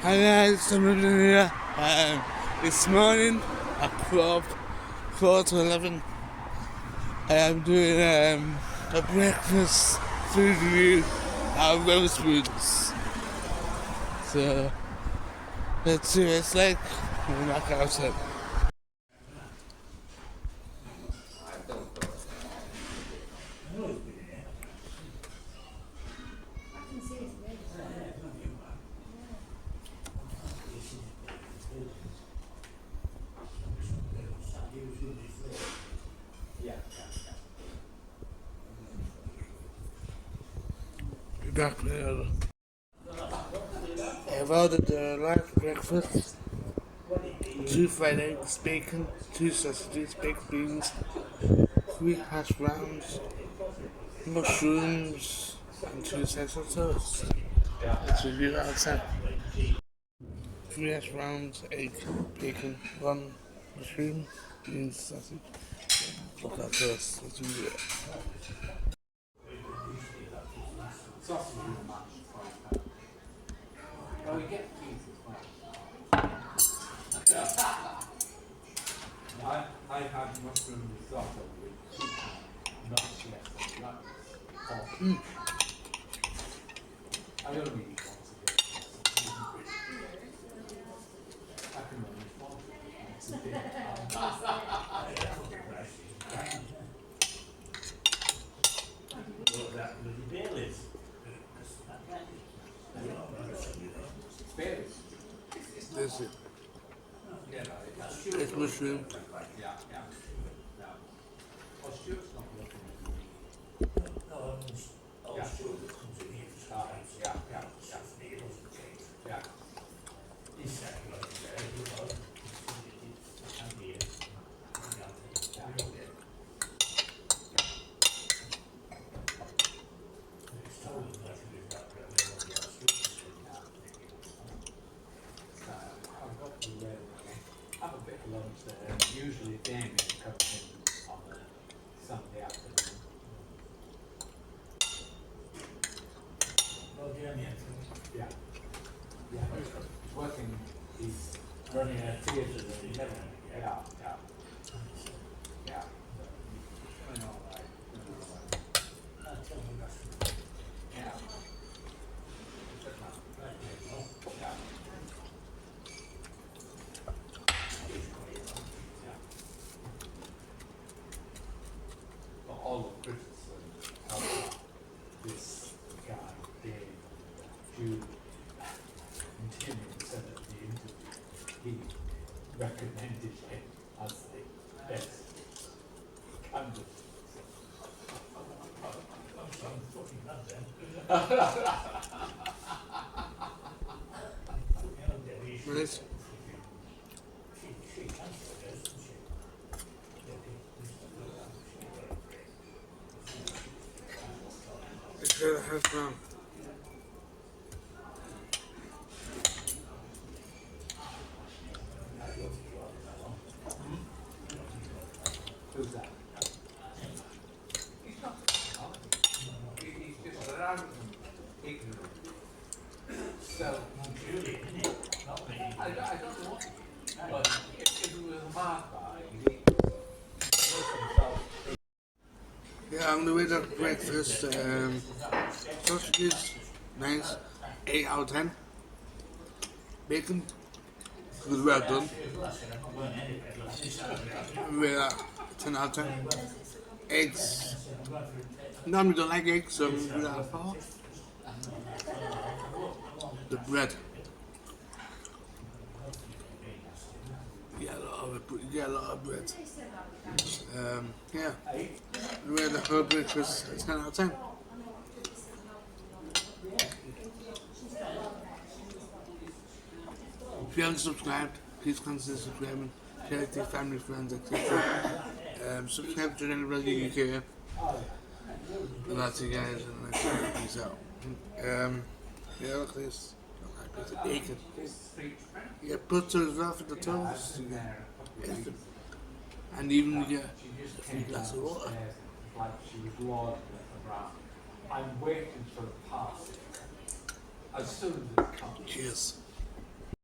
Hi guys, something here. This morning at 11, I am doing a breakfast food review at wetherspoons. So let's see what it's like when we're back outside. Be back later. I've ordered a light breakfast, 2 fried eggs, bacon, 2 sausages, baked beans, 3 hash browns, mushrooms, and 2 slices of toast. Let's review that outside. 3 hash browns, egg, bacon, 1 mushroom, beans, sausage. Look at toast. Let's review it. I had mushroom risotto with nuts yesterday. I don't really want to get I can only want This is it's mushroom. have a bit of lunch there. Usually Damien comes in on a Sunday afternoon. Yeah. Yeah. He's working, he's running a theatre in Devon. Yeah. Yeah. Doing all right. Yeah. All of criticism of this guy, Dave, Jude, and Timmy said at the interview, he recommended him as the best candidate. Nice. Let's go to the hash brown. Who's that? He's not he's just arrogant, ignorant. So, I don't know what, but if he was a smart guy, he'd himself. Yeah, I'm gonna wait up breakfast. Sausages, nice, 8 out of 10. Bacon, good, well done. Rate that 10 out of 10. Eggs, normally don't like eggs, so I'm gonna do that at 4. The bread, you get a lot of bread. Yeah, rate the whole breakfast 10 out of 10. If you haven't subscribed, please consider subscribing. Share it to your family, friends, etc. Subscribe to anybody UK. And that's it, guys. And next time, peace out. Yeah, look at this. A bit of bacon. You get butter as well for the toast. You get everything. And even you get a few glasses of water. Like she was lauded around. I'm waiting for the pass. As soon as it comes. Cheers.